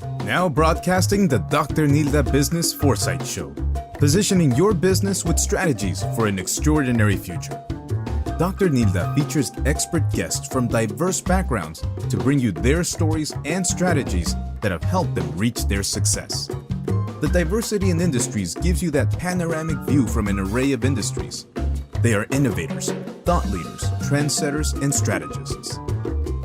Now broadcasting the Dr. Nilda Business Foresight Show, positioning your business with strategies for an extraordinary future. Dr. Nilda features expert guests from diverse backgrounds to bring you their stories and strategies that have helped them reach their success. The diversity in industries gives you that panoramic view from an array of industries. They are innovators, thought leaders, trendsetters, and strategists.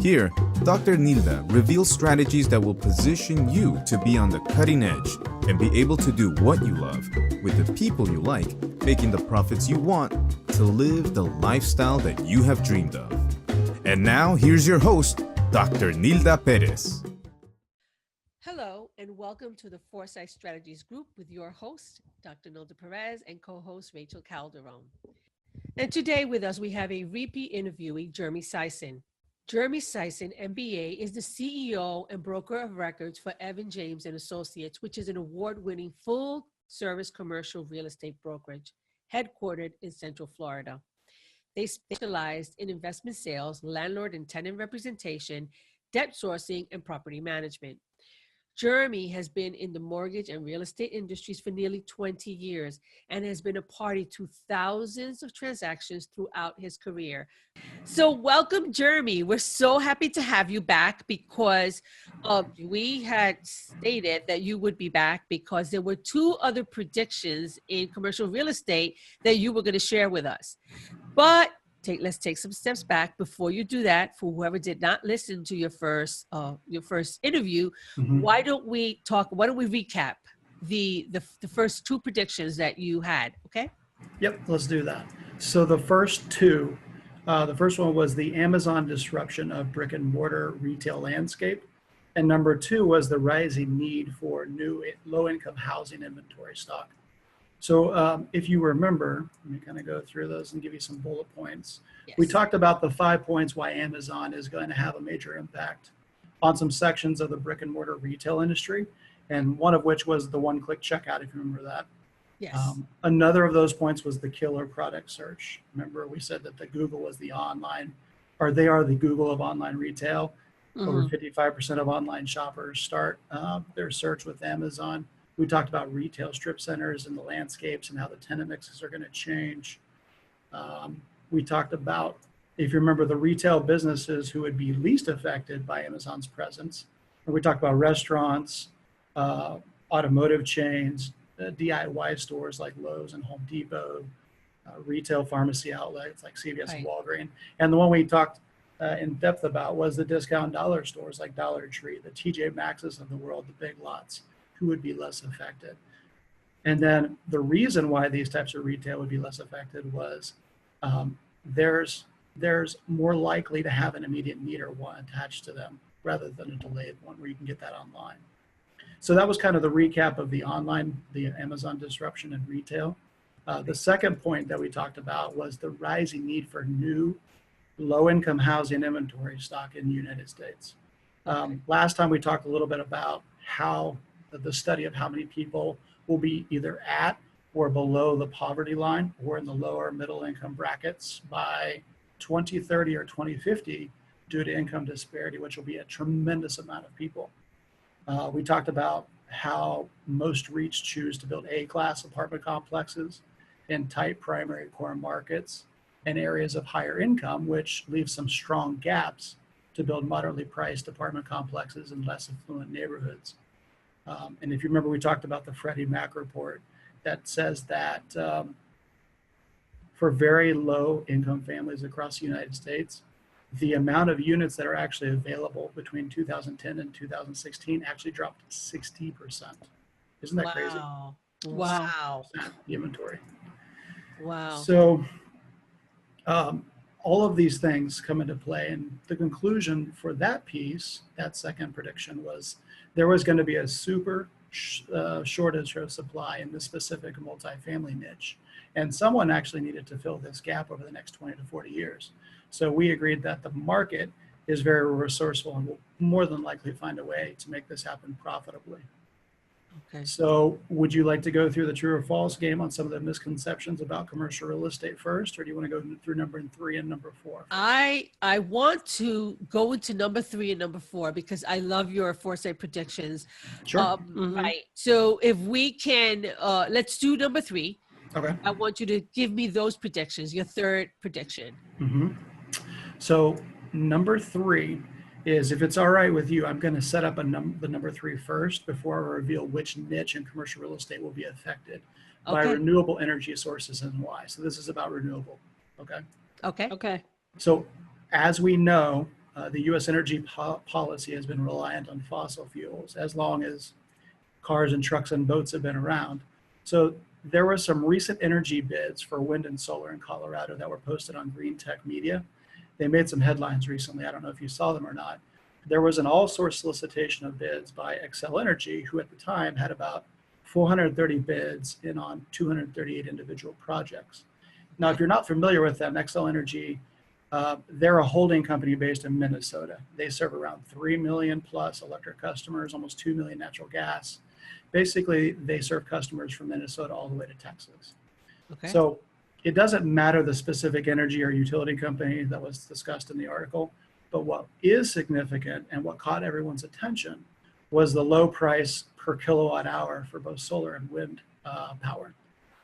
Here, Dr. Nilda reveals strategies that will position you to be on the cutting edge and be able to do what you love with the people you like, making the profits you want to live the lifestyle that you have dreamed of. And now, here's your host, Dr. Nilda Perez. Hello, and welcome to the Foresight Strategies Group with your host, Dr. Nilda Perez, and co-host Rachel Calderon. And today with us, we have a repeat interviewee, Jeremy Sisson. Jeremy Sisson, MBA, is the CEO and broker of records for Evan James and Associates, which is an award-winning full-service commercial real estate brokerage, headquartered in Central Florida. They specialize in investment sales, landlord and tenant representation, debt sourcing, and property management. Jeremy has been in the mortgage and real estate industries for nearly 20 years and has been a party to thousands of transactions throughout his career. So welcome, Jeremy. We're so happy to have you back because we had stated that you would be back because there were two other predictions in commercial real estate that you were going to share with us. But let's take some steps back. Before you do that, for whoever did not listen to your first interview, why don't we recap the first two predictions that you had, okay? Yep, let's do that. So the first two, the first one was the Amazon disruption of brick and mortar retail landscape. And number two was the rising need for new low-income housing inventory stock. So if you remember, let me kind of go through those and give you some bullet points. Yes. We talked about the 5 points why Amazon is going to have a major impact on some sections of the brick and mortar retail industry, and one of which was the one-click checkout, if you remember that. Yes. Another of those points was the killer product search. Remember, we said that the Google was the online, or they are the Google of online retail. Over 55% of online shoppers start their search with Amazon. We talked about retail strip centers and the landscapes and how the tenant mixes are going to change. We talked about, if you remember, the retail businesses who would be least affected by Amazon's presence. And we talked about restaurants, automotive chains, DIY stores like Lowe's and Home Depot, retail pharmacy outlets like CVS and Walgreens. And the one we talked in depth about was the discount dollar stores like Dollar Tree, the TJ Maxx's of the world, the Big Lots, who would be less affected. And then the reason why these types of retail would be less affected was there's more likely to have an immediate need or want attached to them rather than a delayed one where you can get that online. So that was kind of the recap of the Amazon disruption in retail. The second point that we talked about was the rising need for new low-income housing inventory stock in the United States. Last time we talked a little bit about how the study of how many people will be either at or below the poverty line or in the lower middle income brackets by 2030 or 2050 due to income disparity, which will be a tremendous amount of people. We talked about how most REITs choose to build A-class apartment complexes in tight primary core markets and areas of higher income, which leaves some strong gaps to build moderately priced apartment complexes in less affluent neighborhoods. And if you remember, we talked about the Freddie Mac report that says that for very low income families across the United States, the amount of units that are actually available between 2010 and 2016 actually dropped 60%. Isn't that crazy? Wow. The inventory. Wow. So all of these things come into play. And the conclusion for that piece, that second prediction, was there was going to be a super shortage of supply in this specific multifamily niche. And someone actually needed to fill this gap over the next 20 to 40 years. So we agreed that the market is very resourceful and will more than likely find a way to make this happen profitably. Okay. So would you like to go through the true or false game on some of the misconceptions about commercial real estate first, or do you want to go through number 3 and number 4? I want to go into number 3 and number 4 because I love your foresight predictions. Sure. Right. So if we can, let's do number 3. Okay. I want you to give me those predictions, your third prediction. So number 3 is, if it's all right with you, I'm going to set up the number 3 first before I reveal which niche in commercial real estate will be affected by renewable energy sources and why. So this is about renewable. Okay. Okay. So as we know, the U.S. energy policy has been reliant on fossil fuels as long as cars and trucks and boats have been around. So there were some recent energy bids for wind and solar in Colorado that were posted on Green Tech Media. They made some headlines recently. I don't know if you saw them or not. There was an all-source solicitation of bids by Xcel Energy, who at the time had about 430 bids in on 238 individual projects. Now, if you're not familiar with them, Xcel Energy, they're a holding company based in Minnesota. They serve around 3 million plus electric customers, almost 2 million natural gas. Basically, they serve customers from Minnesota all the way to Texas. Okay. So it doesn't matter the specific energy or utility company that was discussed in the article, but what is significant and what caught everyone's attention was the low price per kilowatt hour for both solar and wind power.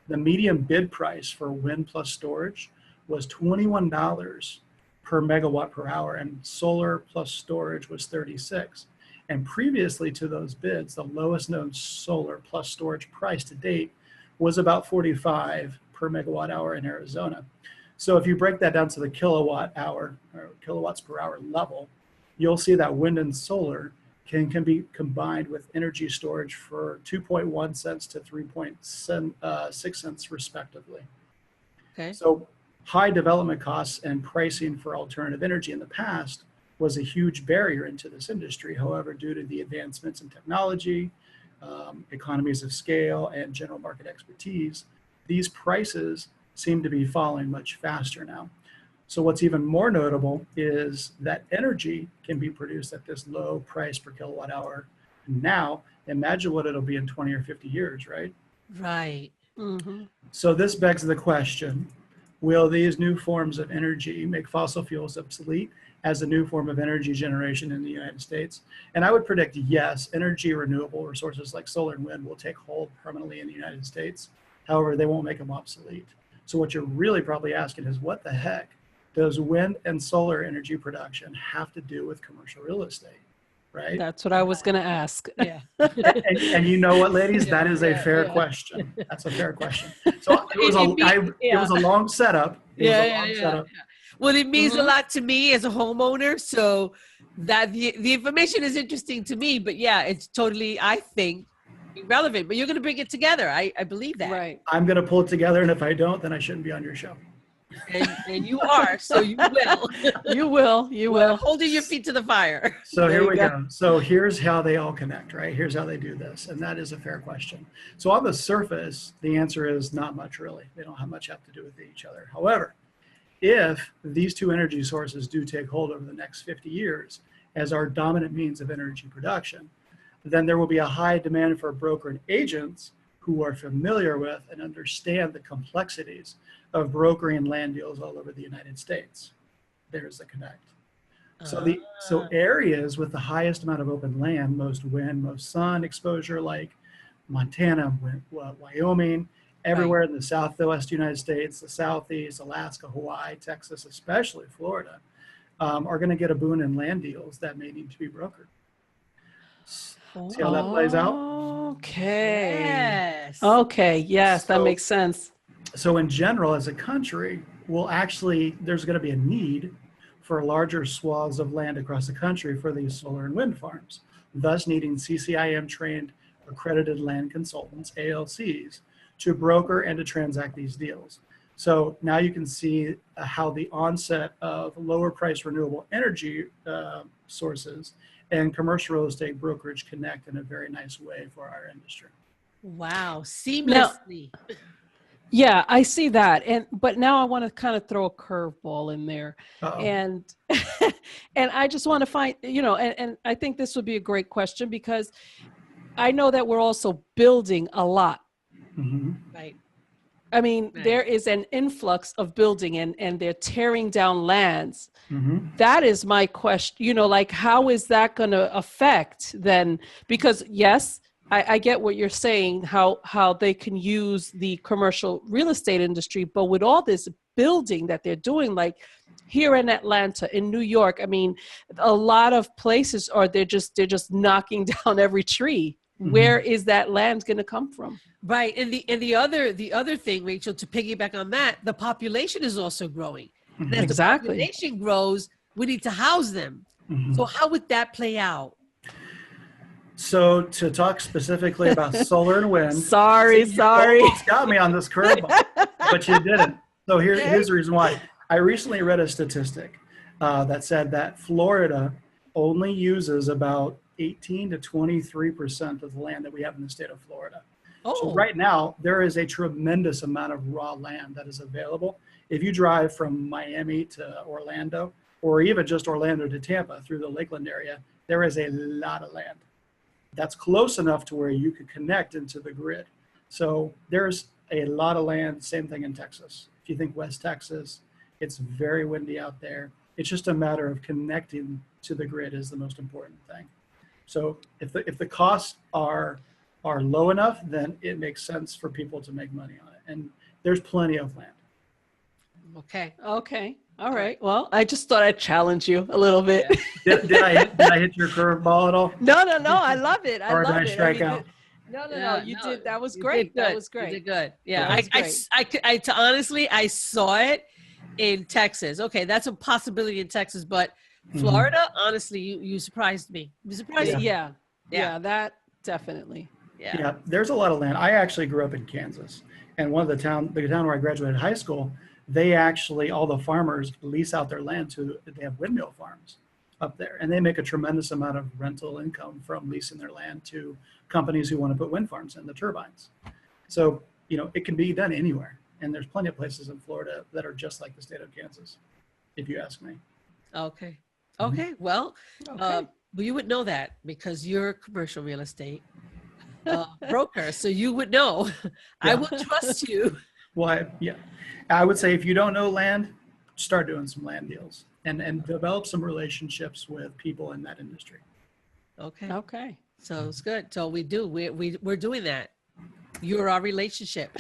The median bid price for wind plus storage was $21 per megawatt per hour, and solar plus storage was $36. And previously to those bids, the lowest known solar plus storage price to date was about $45 per megawatt hour in Arizona. So if you break that down to the kilowatt hour or kilowatts per hour level, you'll see that wind and solar can be combined with energy storage for 2.1 cents to 3.6 cents respectively. Okay. So high development costs and pricing for alternative energy in the past was a huge barrier into this industry. However, due to the advancements in technology, economies of scale, and general market expertise, these prices seem to be falling much faster now. So what's even more notable is that energy can be produced at this low price per kilowatt hour. Now, imagine what it'll be in 20 or 50 years, right? Right. So this begs the question, will these new forms of energy make fossil fuels obsolete as a new form of energy generation in the United States? And I would predict yes, energy renewable resources like solar and wind will take hold permanently in the United States. However, they won't make them obsolete. So what you're really probably asking is, what the heck does wind and solar energy production have to do with commercial real estate, right? That's what I was going to ask. Yeah. And you know what, ladies, that is a fair question. That's a fair question. So it was a long setup. Well, it means a lot to me as a homeowner. So that the information is interesting to me, but yeah, it's totally, I think, irrelevant, but you're going to bring it together. I believe that. Right. I'm going to pull it together. And if I don't, then I shouldn't be on your show. And you are, so you will. You will. Holding your feet to the fire. So here we go. So here's how they all connect, right? Here's how they do this. And that is a fair question. So on the surface, the answer is not much really. They don't have much have to do with each other. However, if these two energy sources do take hold over the next 50 years as our dominant means of energy production, then there will be a high demand for broker and agents who are familiar with and understand the complexities of brokering land deals all over the United States. There's the connect. So areas with the highest amount of open land, most wind, most sun exposure, like Montana, Wyoming, everywhere in the Southwest United States, the Southeast, Alaska, Hawaii, Texas, especially Florida, are going to get a boon in land deals that may need to be brokered. See how that plays out? Okay. Yes. Okay. Yes, that makes sense. So in general, as a country, there's going to be a need for larger swaths of land across the country for these solar and wind farms, thus needing CCIM trained accredited land consultants, ALCs, to broker and to transact these deals. So now you can see how the onset of lower price renewable energy sources and commercial real estate brokerage connect in a very nice way for our industry. Wow. Seamlessly. Yeah, I see that. But now I want to kind of throw a curveball in there. Uh-oh. And and I just want to find, and I think this would be a great question because I know that we're also building a lot. Hmm. Right. I mean, Right. there is an influx of building and they're tearing down lands. Hmm. That is my question, like how is that going to affect then? Because yes, I get what you're saying, how they can use the commercial real estate industry, but with all this building that they're doing, like here in Atlanta, in New York, I mean, a lot of places are they're just knocking down every tree. Hmm. Where is that land going to come from? Right. And the other thing, Rachel, to piggyback on that, the population is also growing. And as the Exactly. population grows, we need to house them. Hmm. So how would that play out? So to talk specifically about solar and wind, Sorry. see, you almost got me on this curveball, but you didn't. So here's the reason why. I recently read a statistic that said that Florida only uses about 18 to 23% of the land that we have in the state of Florida. So Oh, right now, there is a tremendous amount of raw land that is available. If you drive from Miami to Orlando, or even just Orlando to Tampa through the Lakeland area, there is a lot of land that's close enough to where you could connect into the grid. So there's a lot of land, same thing in Texas. If you think West Texas, it's very windy out there. It's just a matter of connecting to the grid is the most important thing. So if the costs are low enough, then it makes sense for people to make money on it. And there's plenty of land. okay. Okay. All right. Well, I just thought I'd challenge you a little bit. Did I hit your curveball at all? No. I love it. I Or did love I it. strike You out? No. You did. That was You great. did That good. was You great. did good. Yeah. That was great. Honestly, I saw it in Texas. Okay. That's a possibility in Texas, but Mhm. Florida, honestly, you surprised me. You surprised me. Yeah. Yeah. Yeah. That definitely. Yeah. Yeah, there's a lot of land. I actually grew up in Kansas, and the town where I graduated high school, they actually, all the farmers lease out their land to, they have windmill farms up there, and they make a tremendous amount of rental income from leasing their land to companies who want to put wind farms in the turbines. So, it can be done anywhere, and there's plenty of places in Florida that are just like the state of Kansas, if you ask me. Okay. Mhm. Okay. Well, Okay. you would know that because you're a commercial real estate broker, so you would know. I Yeah. will trust you. Well, I would say if you don't know land, start doing some land deals and develop some relationships with people in that industry. Okay. Okay. So it's good. So we do. We're doing that. You're our relationship.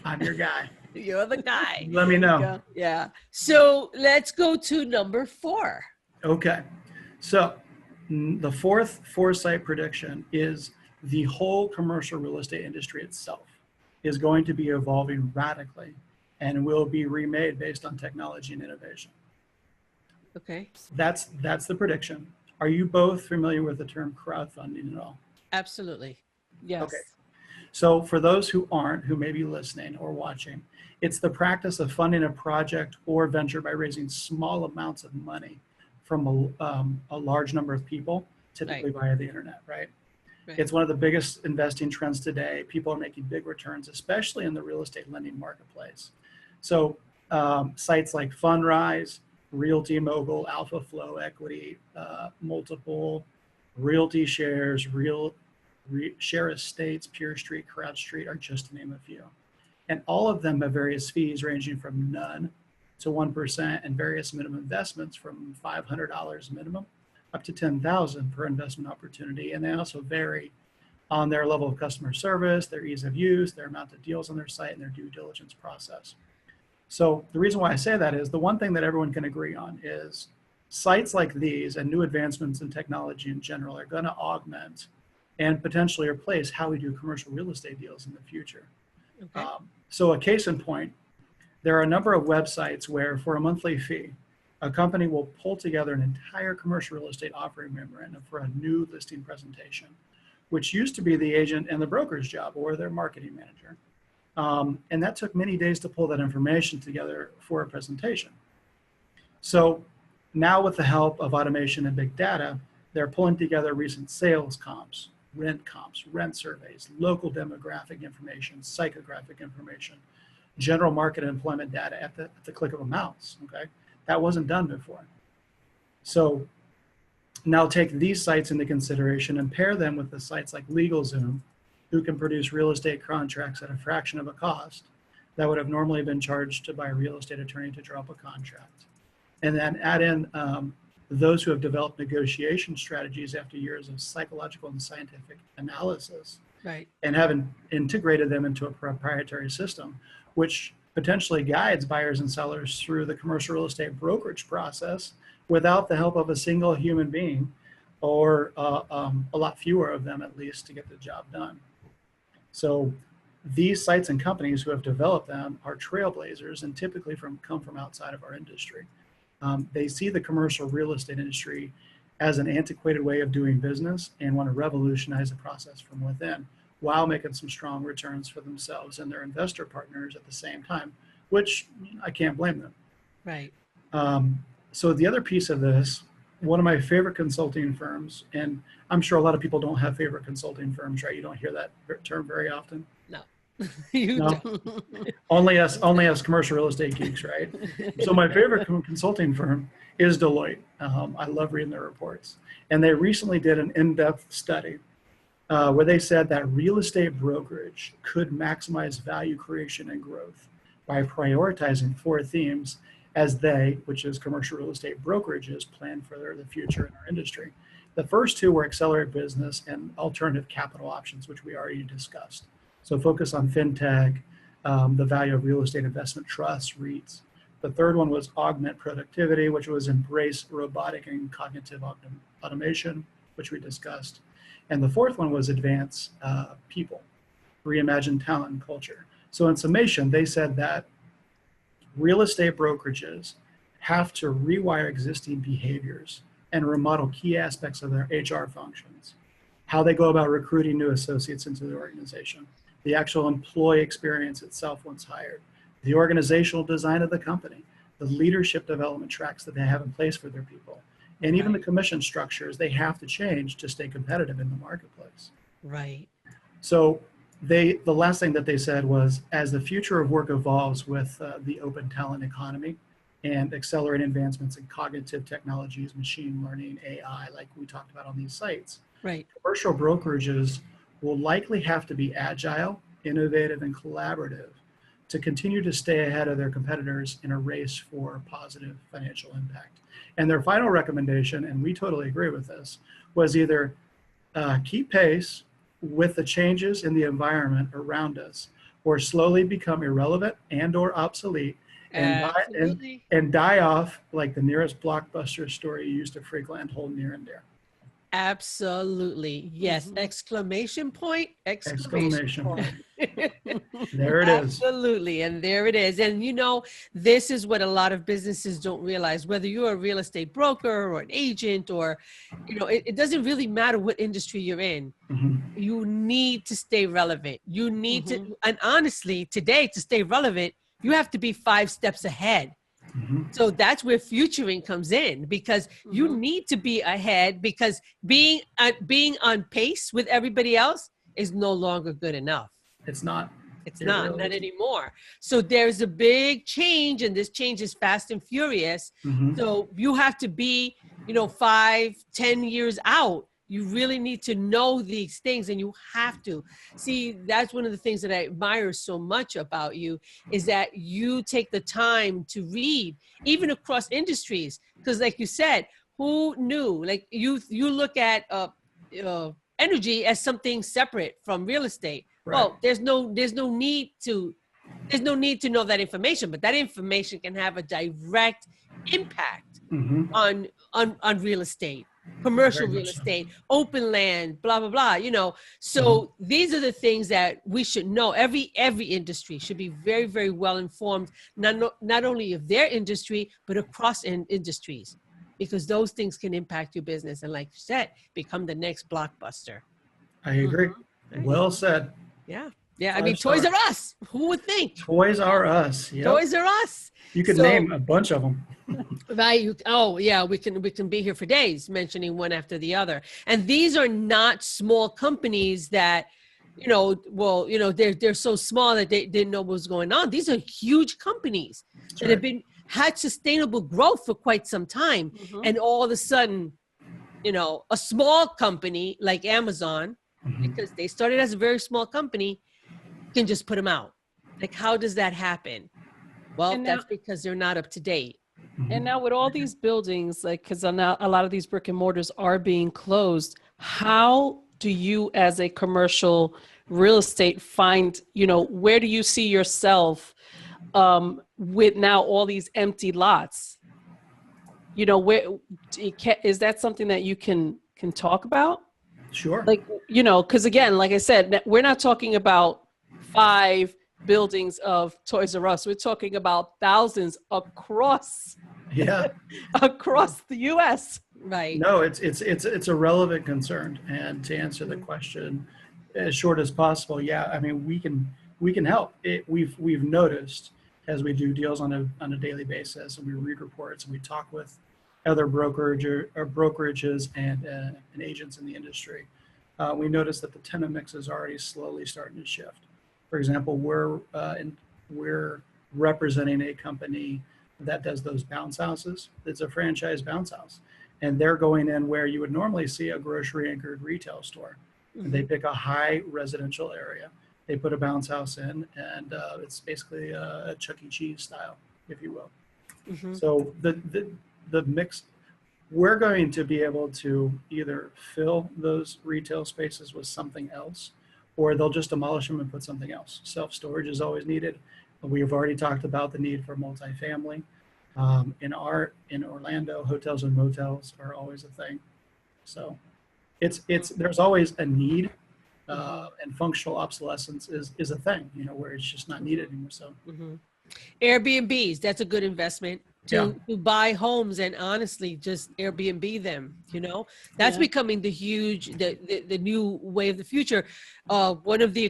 I'm your guy. You're the guy. Let me know. Yeah. Yeah. So let's go to number 4. Okay. So the fourth foresight prediction is the whole commercial real estate industry itself is going to be evolving radically and will be remade based on technology and innovation. Okay. That's the prediction. Are you both familiar with the term crowdfunding at all? Absolutely. Yes. Okay. So for those who aren't, who may be listening or watching, it's the practice of funding a project or venture by raising small amounts of money from a large number of people, typically via the internet, right? Right. It's one of the biggest investing trends today. People are making big returns, especially in the real estate lending marketplace. So sites like Fundrise, Realty Mogul, Alpha Flow Equity, Multiple, Realty Shares, Share Estates, Pure Street, Crowd Street are just to name a few. And all of them have various fees ranging from none to 1% and various minimum investments from $500 minimum up to $10,000 per investment opportunity. And they also vary on their level of customer service, their ease of use, their amount of deals on their site, and their due diligence process. So the reason why I say that is the one thing that everyone can agree on is sites like these and new advancements in technology in general are going to augment and potentially replace how we do commercial real estate deals in the future. Okay. So a case in point, there are a number of websites where for a monthly fee, a company will pull together an entire commercial real estate offering memorandum for a new listing presentation, which used to be the agent and the broker's job or their marketing manager. And that took many days to pull that information together for a presentation. So now with the help of automation and big data, they're pulling together recent sales comps, rent surveys, local demographic information, psychographic information, general market employment data at the click of a mouse, okay? That wasn't done before. So now take these sites into consideration and pair them with the sites like LegalZoom, who can produce real estate contracts at a fraction of a cost that would have normally been charged by a real estate attorney to draw up a contract. And then add in those who have developed negotiation strategies after years of psychological and scientific analysis, Right. and have integrated them into a proprietary system, which potentially guides buyers and sellers through the commercial real estate brokerage process without the help of a single human being, or a lot fewer of them at least, to get the job done. So these sites and companies who have developed them are trailblazers and typically come from outside of our industry. They see the commercial real estate industry as an antiquated way of doing business and want to revolutionize the process from within, while making some strong returns for themselves and their investor partners at the same time, which I can't blame them. Right. So the other piece of this, one of my favorite consulting firms, and I'm sure a lot of people don't have favorite consulting firms, right? You don't hear that term very often. No. You No. don't. Only us commercial real estate geeks, right? So my favorite consulting firm is Deloitte. I love reading their reports. And they recently did an in-depth study where they said that real estate brokerage could maximize value creation and growth by prioritizing 4 themes as they, which is commercial real estate brokerages, plan for the future in our industry. The first 2 were accelerate business and alternative capital options, which we already discussed. So focus on fintech, the value of real estate investment trusts, REITs. The third one was augment productivity, which was embrace robotic and cognitive automation, which we discussed. And the fourth one was advance people, reimagine talent and culture. So in summation, they said that real estate brokerages have to rewire existing behaviors and remodel key aspects of their HR functions, how they go about recruiting new associates into the organization, the actual employee experience itself once hired, the organizational design of the company, the leadership development tracks that they have in place for their people, and even the commission structures they have to change to stay competitive in the marketplace. Right. So the last thing that they said was, as the future of work evolves with the open talent economy and accelerating advancements in cognitive technologies, machine learning, AI, like we talked about on these sites, Right. commercial brokerages will likely have to be agile, innovative, and collaborative to continue to stay ahead of their competitors in a race for positive financial impact. And their final recommendation, and we totally agree with this, was either keep pace with the changes in the environment around us, or slowly become irrelevant and or obsolete and die off like the nearest blockbuster story you used to frequent, hold near and dear. Absolutely. Yes. Mhm. Exclamation point. Exclamation Point. There it is. Absolutely. And there it is. And this is what a lot of businesses don't realize, whether you're a real estate broker or an agent, or, it doesn't really matter what industry you're in. Mhm. You need to stay relevant. You need to, and honestly, today, to stay relevant, you have to be 5 steps ahead. Mhm. So that's where futuring comes in, because you need to be ahead, because being on pace with everybody else is no longer good enough. It's not. It's It not really isn't. anymore. So there's a big change, and this change is fast and furious. Mhm. So you have to be, 5-10 years out. You really need to know these things, and you have to see. That's one of the things that I admire so much about you, is that you take the time to read, even across industries. Because like you said, who knew? Like you look at energy as something separate from real estate. Right. Well, there's no need to know that information, but that information can have a direct impact Mhm. on real estate, commercial Very real much so. estate, open land, blah, blah, blah, So these are the things that we should know. Every industry should be very, very well informed, not only of their industry, but across industries, because those things can impact your business. And like you said, become the next blockbuster. I agree. Right. Well said. Yeah. Yeah. I 5 mean, star. Toys R Us, who would think? Toys R Us. Yep. Toys R Us. You could So- name a bunch of them. Right. We can be here for days mentioning one after the other. And these are not small companies that, they're so small that they didn't know what was going on. These are huge companies that have had sustainable growth for quite some time. And all of a sudden, a small company like Amazon, Mhm. because they started as a very small company, can just put them out. Like, how does that happen? Well, And now, that's because they're not up to date. and now with all these buildings, like, because now a lot of these brick and mortars are being closed, how do you as a commercial real estate find, where do you see yourself with now all these empty lots? Where is that something that you can talk about? Sure. Like, because again, like I said, we're not talking about 5 buildings of Toys R Us. We're talking about thousands across Yeah. across the U.S. Right. No, it's a relevant concern. And to answer the question as short as possible, yeah, I mean, we can help. We've noticed as we do deals on a daily basis, and we read reports and we talk with other brokerages and agents in the industry. We notice that the tenant mix is already slowly starting to shift. For example, we're representing a company that does those bounce houses. It's a franchise bounce house, and they're going in where you would normally see a grocery anchored retail store. And they pick a high residential area. They put a bounce house in, and it's basically a Chuck E. Cheese style, if you will. Mhm. So the mix, we're going to be able to either fill those retail spaces with something else, or they'll just demolish them and put something else. Self-storage is always needed. We've already talked about the need for multifamily. In Orlando, hotels and motels are always a thing. So there's always a need, and functional obsolescence is a thing, where it's just not needed anymore. So Airbnbs, that's a good investment Yeah. to buy homes and honestly just Airbnb them. That's Yeah. becoming the new way of the future. One of the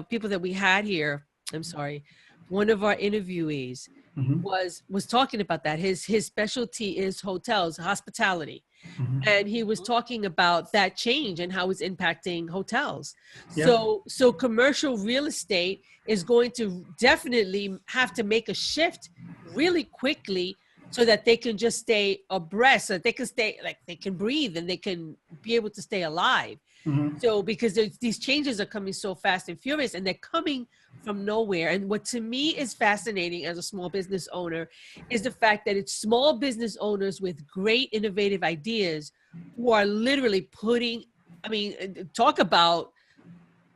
people that we had here, I'm sorry, one of our interviewees Mhm. was talking about that. His specialty is hotels, hospitality. Mhm. And he was talking about that change and how it's impacting hotels. Yeah. So commercial real estate is going to definitely have to make a shift really quickly so that they can just stay abreast, so that they can stay, like, they can breathe and they can be able to stay alive. Mhm. So because these changes are coming so fast and furious, and they're coming from nowhere. And what to me is fascinating as a small business owner is the fact that it's small business owners with great innovative ideas who are literally talk about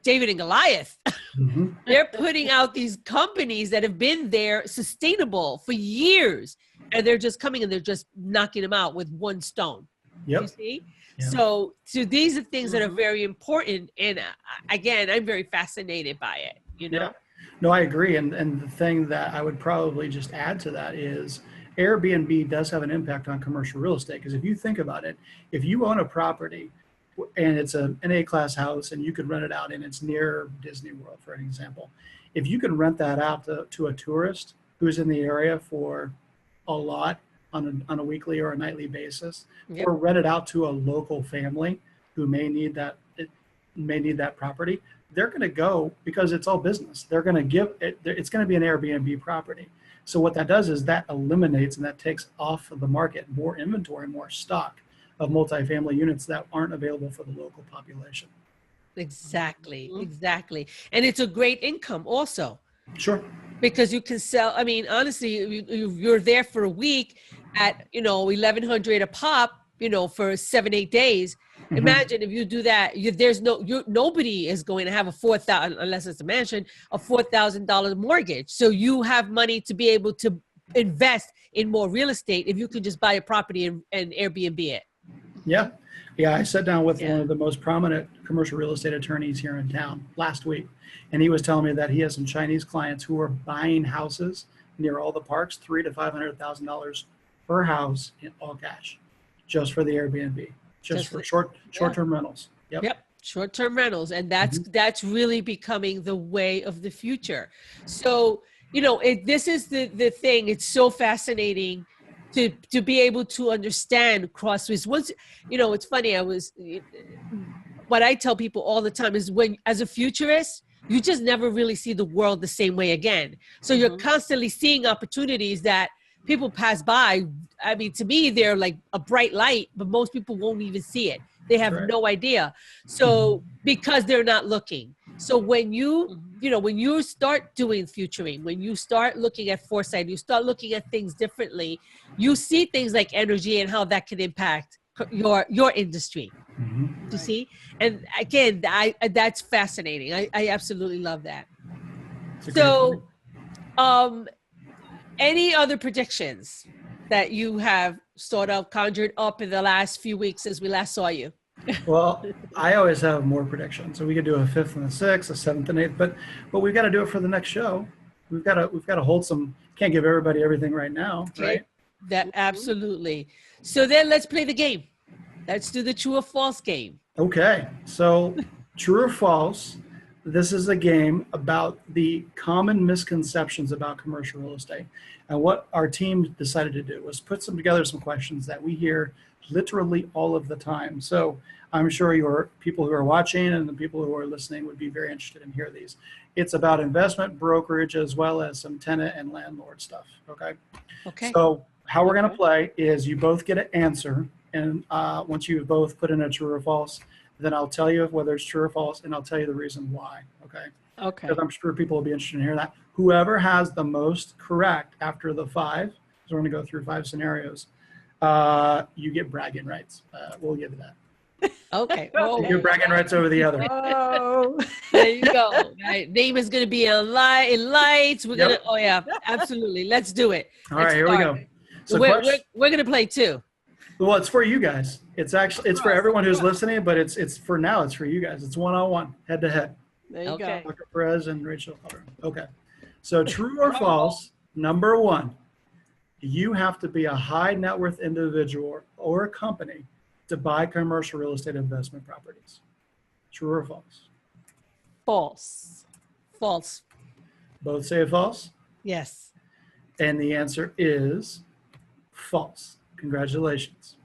David and Goliath. Mhm. They're putting out these companies that have been there sustainable for years, and they're just coming and they're just knocking them out with one stone. Yep. You see? Yeah. So these are things that are very important. And again, I'm very fascinated by it, Yeah. No, I agree. And the thing that I would probably just add to that is Airbnb does have an impact on commercial real estate. Because if you think about it, if you own a property and it's an A-class house and you could rent it out and it's near Disney World, for an example, if you can rent that out to a tourist who's in the area for a lot on a weekly or a nightly basis, Yep. or rent it out to a local family who may need that property, they're going to go because it's all business. They're going to give it, it's going to be an Airbnb property. So what that does is that eliminates and that takes off of the market more inventory, more stock of multifamily units that aren't available for the local population. Exactly. And it's a great income also, Sure. because you can sell. I mean, honestly, you're there for a week at, $1,100 a pop, for 7-8 days. Mhm. Imagine if you do that, nobody is going to have a $4,000, unless it's a mansion, a $4,000 mortgage. So you have money to be able to invest in more real estate if you could just buy a property and Airbnb it. Yeah. Yeah. I sat down with Yeah. one of the most prominent commercial real estate attorneys here in town last week. And he was telling me that he has some Chinese clients who are buying houses near all the parks, $300,000 to $500,000 per house in all cash, just for the Airbnb, just for short-term rentals. Yep. Short-term rentals. And that's really becoming the way of the future. So, this is the thing. It's so fascinating to be able to understand crossways. Once, it's funny. What I tell people all the time is, when, as a futurist, you just never really see the world the same way again. So you're constantly seeing opportunities that people pass by. I mean, to me, they're like a bright light, but most people won't even see it. They have Right. no idea. So because they're not looking. So when when you start doing futuring, when you start looking at foresight, you start looking at things differently, you see things like energy and how that can impact your industry. You see? And again, that's fascinating. I absolutely love that. So, any other predictions that you have sort of conjured up in the last few weeks since we last saw you? Well, I always have more predictions. So we could do a 5th and a 6th, a 7th and 8th, but we've got to do it for the next show. We've got to hold some, can't give everybody everything right now, right? That absolutely. So then let's play the game. Let's do the true or false game. Okay. So true or false, this is a game about the common misconceptions about commercial real estate. And what our team decided to do was put together some questions that we hear literally all of the time. So I'm sure your people who are watching and the people who are listening would be very interested in hear these. It's about investment brokerage as well as some tenant and landlord stuff. Okay. Okay. So how we're going to play is you both get an answer. And once you've both put in a true or false, then I'll tell you whether it's true or false, and I'll tell you the reason why. Okay. Okay. Because I'm sure people will be interested in hearing that. Whoever has the most correct after the 5, so we're going to go through 5 scenarios, you get bragging rights. We'll give you that. Okay. You get bragging rights over the other. Oh, There you go. Right. Name is going to be in lights. We're Yep. going to, oh yeah, absolutely. Let's do it. All right, Let's here we start. go. So we're going to play too. well, it's for you guys. It's for everyone who's listening, but it's for now. It's for you guys. It's 1-on-1, head to head. there you Okay. go. Dr. Perez and Rachel. Okay. So true or false, number 1, you have to be a high net worth individual or a company to buy commercial real estate investment properties. True or false? False. False. Both say false. Yes. And the answer is false. Congratulations.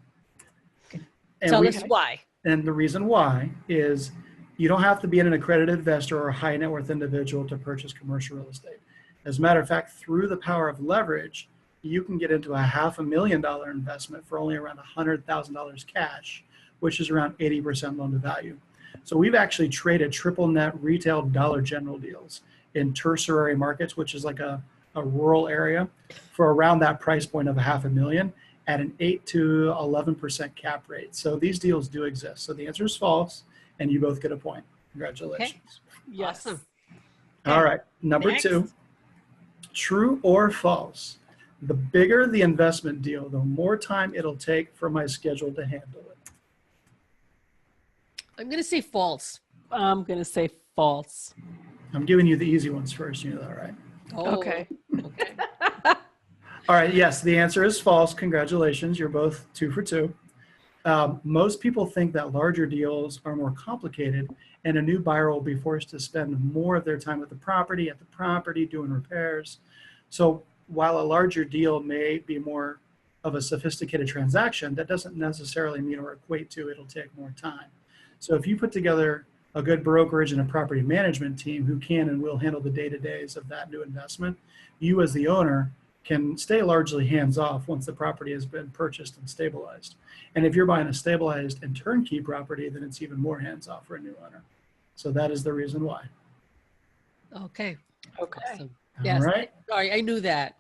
And Tell us why. And the reason why is you don't have to be an accredited investor or a high net worth individual to purchase commercial real estate. As a matter of fact, through the power of leverage, you can get into a $500,000 investment for only around $100,000 cash, which is around 80% loan to value. So we've actually traded triple net retail Dollar General deals in tertiary markets, which is like a rural area, for around that price point of $500,000 at an 8 to 11% cap rate. So these deals do exist. So the answer is false, and you both get a point. Congratulations. Yes. Awesome. All right, number Next. 2, true or false? The bigger the investment deal, the more time it'll take for my schedule to handle it. I'm going to say false. I'm going to say false. I'm giving you the easy ones first. You know that, right? Oh, Okay. Okay. All right, yes, the answer is false. Congratulations, you're both 2 for 2. Most people think that larger deals are more complicated, and a new buyer will be forced to spend more of their time at the property, doing repairs. So while a larger deal may be more of a sophisticated transaction, that doesn't necessarily mean or equate to it'll take more time. So if you put together a good brokerage and a property management team who can and will handle the day-to-days of that new investment, you as the owner can stay largely hands-off once the property has been purchased and stabilized. And if you're buying a stabilized and turnkey property, then it's even more hands-off for a new owner. So that is the reason why. Okay. Okay. Awesome. All Yes. right. Sorry, I knew that.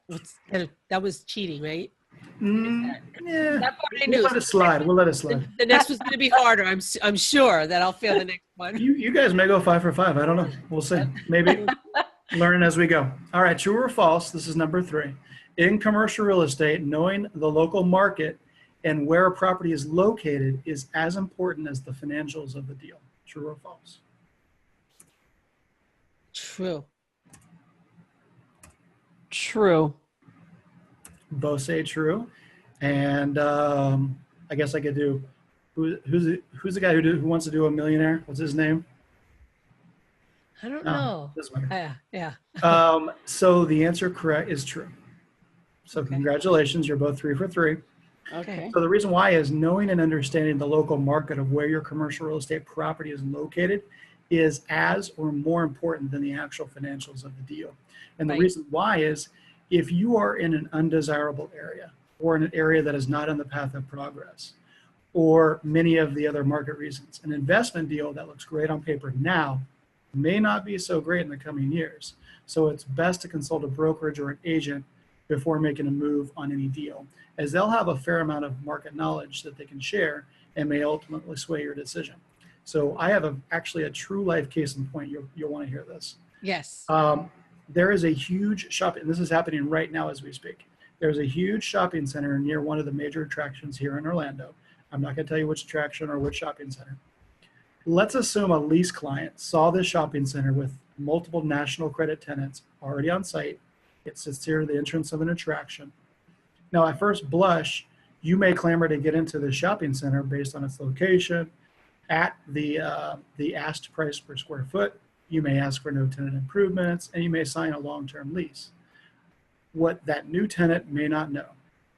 That was cheating, right? Yeah. That part I We'll knew. let it slide. We'll let it slide. The next one's going to be harder. I'm sure that I'll fail the next one. You guys may go 5 for 5. I don't know. We'll see. Maybe learn as we go. All right. True or false? This is number 3. In commercial real estate, knowing the local market and where a property is located is as important as the financials of the deal. True or false? True. True. Both say true. And I guess I could do, who's the guy who wants to do a millionaire? What's his name? I don't know. Doesn't matter. Yeah. So the answer correct is true. So Okay. congratulations, you're both 3 for 3. Okay. So the reason why is knowing and understanding the local market of where your commercial real estate property is located is as or more important than the actual financials of the deal. And the Right. reason why is if you are in an undesirable area or in an area that is not on the path of progress, or many of the other market reasons, an investment deal that looks great on paper now may not be so great in the coming years. So it's best to consult a brokerage or an agent before making a move on any deal, as they'll have a fair amount of market knowledge that they can share and may ultimately sway your decision. So I have actually a true life case in point. You'll want to hear this. Yes. There is a huge shopping, and this is happening right now as we speak. There's a huge shopping center near one of the major attractions here in Orlando. I'm not going to tell you which attraction or which shopping center. Let's assume a lease client saw this shopping center with multiple national credit tenants already on site. It sits here at the entrance of an attraction. Now, at first blush, you may clamor to get into the shopping center based on its location, at the asked price per square foot. You may ask for no tenant improvements, and you may sign a long-term lease. What that new tenant may not know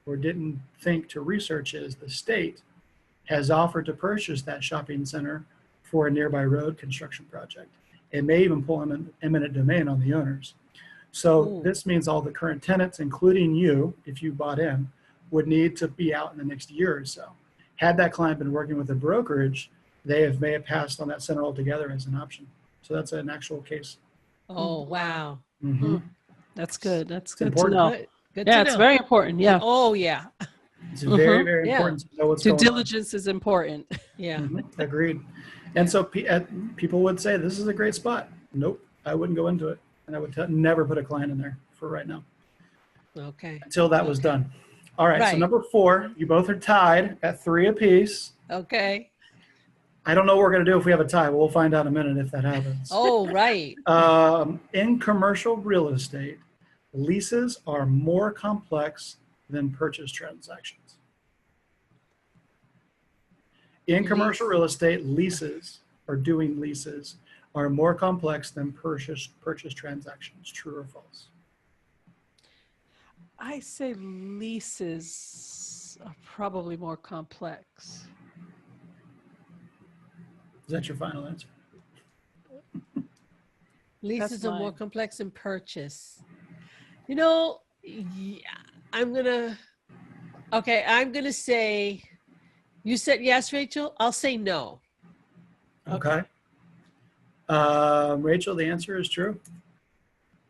or didn't think to research is the state has offered to purchase that shopping center for a nearby road construction project. It may even pull an eminent domain on the owners. So this means all the current tenants, including you, if you bought in, would need to be out in the next year or so. Had that client been working with a brokerage, may have passed on that center altogether as an option. So that's an actual case. Oh, wow. Mm-hmm. That's good. That's good to important. know. Good Yeah, to it's know. very important. Yeah. Oh, yeah. It's very, very important to know what's Due going on. diligence is important. Yeah. Mhm. Agreed. And so people would say, this is a great spot. Nope, I wouldn't go into it. And I would never put a client in there for right now Okay. until that was done. All right, so Right. number 4, you both are tied at 3 apiece. Okay. I don't know what we're going to do if we have a tie. We'll find out in a minute if that happens. Oh, right. In commercial real estate, leases are more complex than purchase transactions. In commercial real estate, leases or doing leases are more complex than purchase transactions. True or false? I say leases are probably more complex. Is that your final answer? Leases are more mine. complex than purchase. You know, yeah, I'm gonna say, you said yes, Rachel? I'll say no. Okay. Rachel, the answer is true.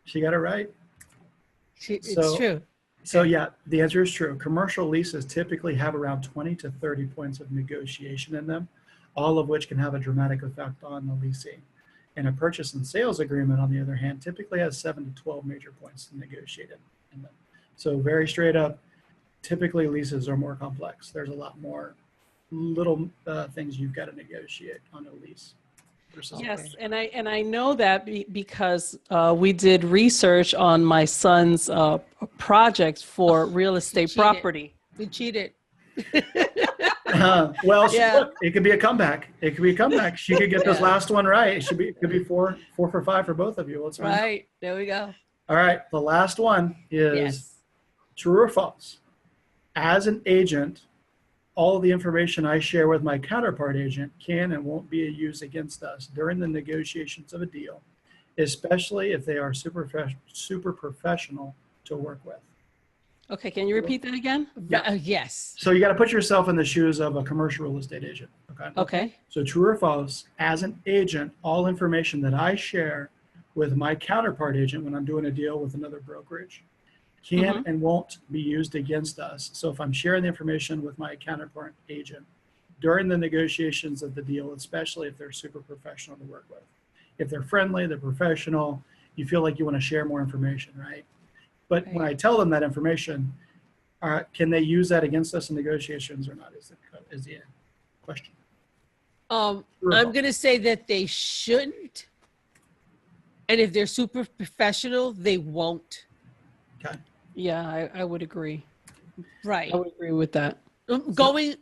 She got it right. It's So- true. So yeah, the answer is true. Commercial leases typically have around 20 to 30 points of negotiation in them, all of which can have a dramatic effect on the leasing. And a purchase and sales agreement, on the other hand, typically has 7 to 12 major points to negotiate in them. So very straight up, typically leases are more complex. There's a lot more little things you've got to negotiate on a lease. Versus a Yes, purchase. and I know that because we did research on my son's project for real estate cheated. property. We cheated. Well, Yeah. look, it could be a comeback. It could be a comeback. She could get this Yeah. last one right. It could be four for 5 for both of you. Let's find out. Right. There we go. All right. The last one is Yes. true or false. As an agent, all of the information I share with my counterpart agent can and won't be used against us during the negotiations of a deal, especially if they are super professional to work with. Okay, can you repeat that again? Yeah. Yes. So you got to put yourself in the shoes of a commercial real estate agent. Okay. Okay. So true or false, as an agent, all information that I share with my counterpart agent when I'm doing a deal with another brokerage can and won't be used against us. So if I'm sharing the information with my counterpart agent during the negotiations of the deal, especially if they're super professional to work with. If they're friendly, they're professional, you feel like you want to share more information, right? But when I tell them that information, can they use that against us in negotiations or not is the question. I'm going to say that they shouldn't. And if they're super professional, they won't. Okay. Yeah, I would agree. Right. I would agree with that. Going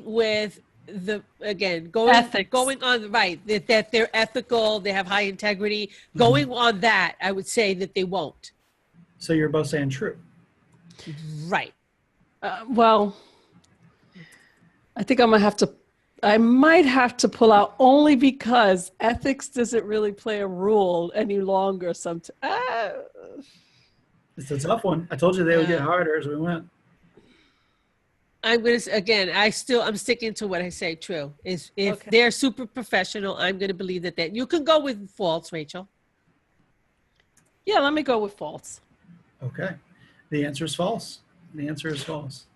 with Ethics. going on, right, that they're ethical, they have high integrity. Going on that, I would say that they won't. So you're both saying true. Right. Well, I think I might have to pull out only because ethics doesn't really play a role any longer. It's a tough one. I told you they would get harder as we went. I'm going to, again, I'm sticking to what I say. True. If Okay. they're super professional, I'm going to believe that you can go with false, Rachel. Yeah, let me go with false. Okay. The answer is false. The answer is false.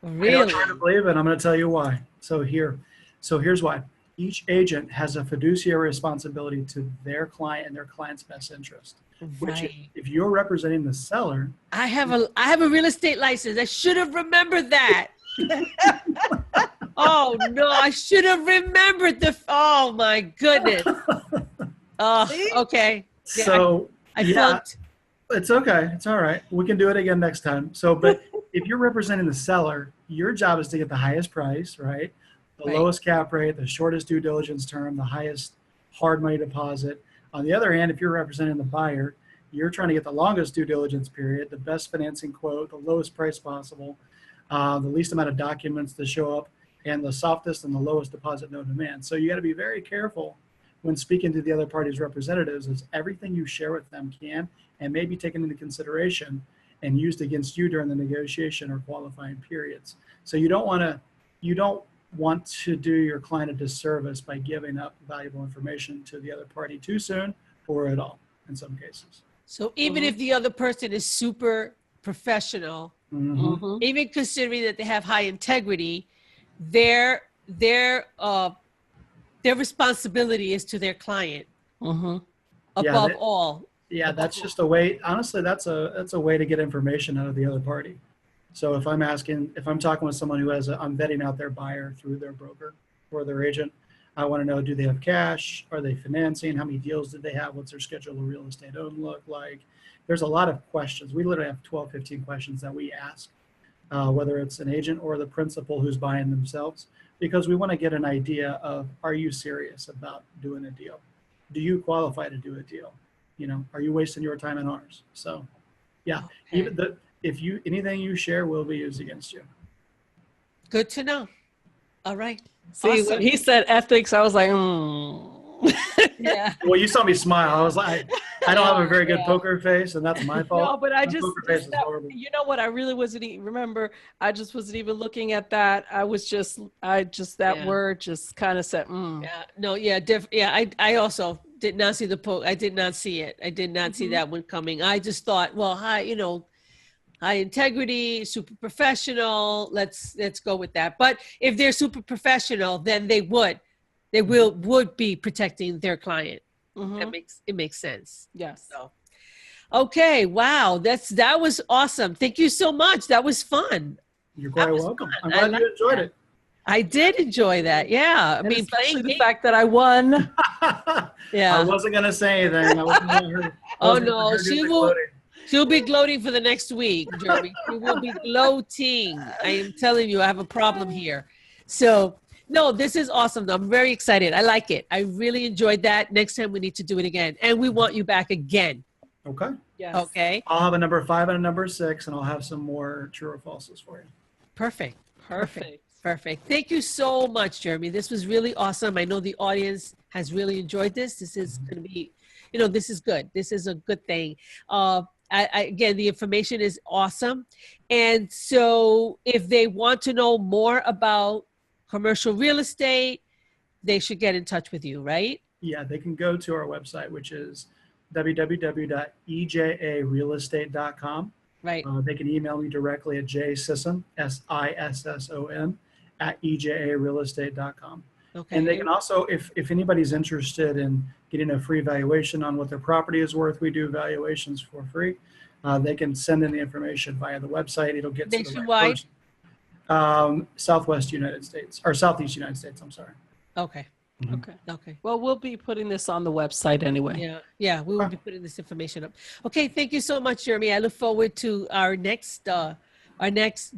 Really? I don't try to believe it. I'm going to tell you why. So here's why. Each agent has a fiduciary responsibility to their client and their client's best interest. Which, Right. if you're representing the seller, I have a real estate license. I should have remembered that. Oh no, I should have remembered oh my goodness. Oh, okay. Yeah, so I flunked. it's okay. It's all right. We can do it again next time. So, but if you're representing the seller, your job is to get the highest price, right? The Right. lowest cap rate, the shortest due diligence term, the highest hard money deposit. On the other hand, if you're representing the buyer, you're trying to get the longest due diligence period, the best financing quote, the lowest price possible, the least amount of documents to show up, and the softest and the lowest deposit no demand. So you got to be very careful when speaking to the other party's representatives, is everything you share with them can and may be taken into consideration and used against you during the negotiation or qualifying periods. So you don't want to do your client a disservice by giving up valuable information to the other party too soon or at all in some cases. So even if the other person is super professional, Mm-hmm. even considering that they have high integrity, their responsibility is to their client above all. Yeah, that's just a way. Honestly, that's a way to get information out of the other party. So if I'm talking with someone who I'm vetting out their buyer through their broker or their agent, I want to know, do they have cash? Are they financing? How many deals did they have? What's their schedule of real estate owned look like? There's a lot of questions. We literally have 12, 15 questions that we ask, whether it's an agent or the principal who's buying themselves, because we want to get an idea of, are you serious about doing a deal? Do you qualify to do a deal? Are you wasting your time and ours? So, yeah, Okay. anything you share will be used against you. Good to know. All right. See, Awesome. when he said ethics, I was like, Yeah. Well, you saw me smile. I was like, I don't have a very good Yeah. poker face, and that's my fault. No, but I My just, poker face is horrible. you know what? I really wasn't remember. I just wasn't even looking at that. That Yeah. word just kind of said, Yeah. No. Yeah. I also did not see the poke. I did not see it. I did not see that one coming. I just thought, well, high integrity, super professional. Let's go with that. But if they're super professional, then they would be protecting their client. It makes sense. Yes. So, okay. Wow. That was awesome. Thank you so much. That was fun. You're quite was welcome. fun. I'm I glad like you enjoyed it. I did enjoy that. Yeah. And especially the fact that I won. Yeah. I wasn't going to say anything. I wasn't gonna hurt- I Oh, wasn't gonna no, hurt she your will- gloating. She'll be gloating for the next week, Jeremy. She will be gloating. I am telling you, I have a problem here. So, no, this is awesome. I'm very excited. I like it. I really enjoyed that. Next time we need to do it again. And we want you back again. Okay. Yes. Okay. I'll have a number 5 and a number 6, and I'll have some more true or falses for you. Perfect. Perfect. Thank you so much, Jeremy. This was really awesome. I know the audience has really enjoyed this. This is going to be, this is good. This is a good thing. Again, the information is awesome. And so if they want to know more about commercial real estate, they should get in touch with you, right? Yeah, they can go to our website, which is www.ejarealestate.com. Right. They can email me directly at jsisson, SISSON, at ejarealestate.com. Okay. And they can also, if anybody's interested in getting a free valuation on what their property is worth, we do valuations for free. They can send in the information via the website. It'll get to the right Nationwide? person. Southwest United States, or Southeast United States, I'm sorry. Okay. Okay. Okay. Well, we'll be putting this on the website anyway. Yeah. We will be putting this information up. Okay. Thank you so much, Jeremy. I look forward to our next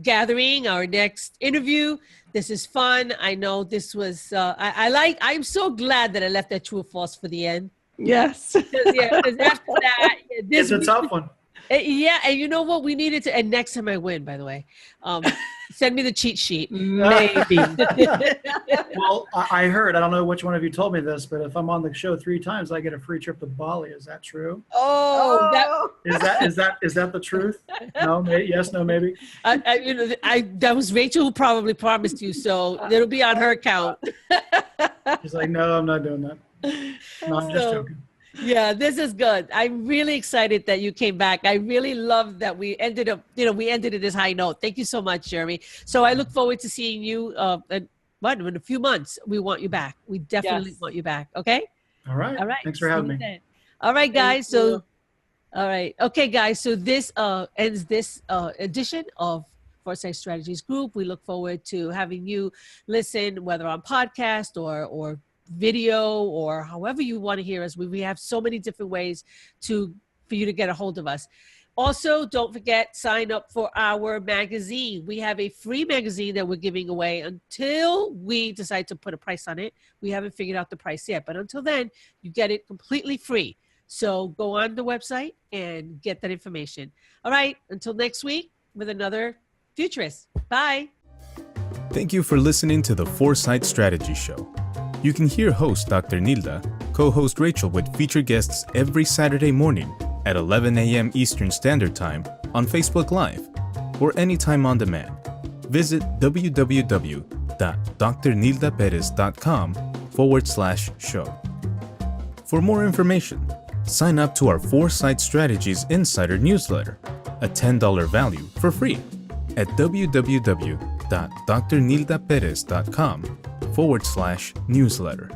gathering, our next interview. This is fun. I know this was, I'm so glad that I left that true or false for the end. Yes. Because after that, It's a tough one. Yeah, and you know what? We needed to. And next time I win, by the way, send me the cheat sheet. Maybe. Well, I heard, I don't know which one of you told me this, but if I'm on the show 3 times, I get a free trip to Bali. Is that true? Oh, Is that the truth? No, yes, no, maybe. that was Rachel who probably promised you, so it'll be on her account. He's like, no, I'm not doing that. No, I'm just joking. Yeah, this is good. I'm really excited that you came back. I really love that we ended up, we ended at this high note. Thank you so much, Jeremy. So I look forward to seeing you in a few months. We want you back. We definitely want you back. Okay. All right. All right. Thanks for having me. Then. All right, guys. All right. Okay, guys. So this ends this edition of Foresight Strategies Group. We look forward to having you listen, whether on podcast or video or however you want to hear us. We have so many different ways for you to get a hold of us. Also, don't forget, sign up for our magazine. We have a free magazine that we're giving away until we decide to put a price on it. We haven't figured out the price yet, but until then, you get it completely free. So go on the website and get that information. All right, until next week with another Futurist. Bye. Thank you for listening to the Foresight Strategy Show. You can hear host Dr. Nilda, co-host Rachel with featured guests every Saturday morning at 11 a.m. Eastern Standard Time on Facebook Live or anytime on demand. Visit www.drnildaperez.com/show. For more information, sign up to our Foresight Strategies Insider newsletter, a $10 value for free at www.drnildaperez.com/newsletter.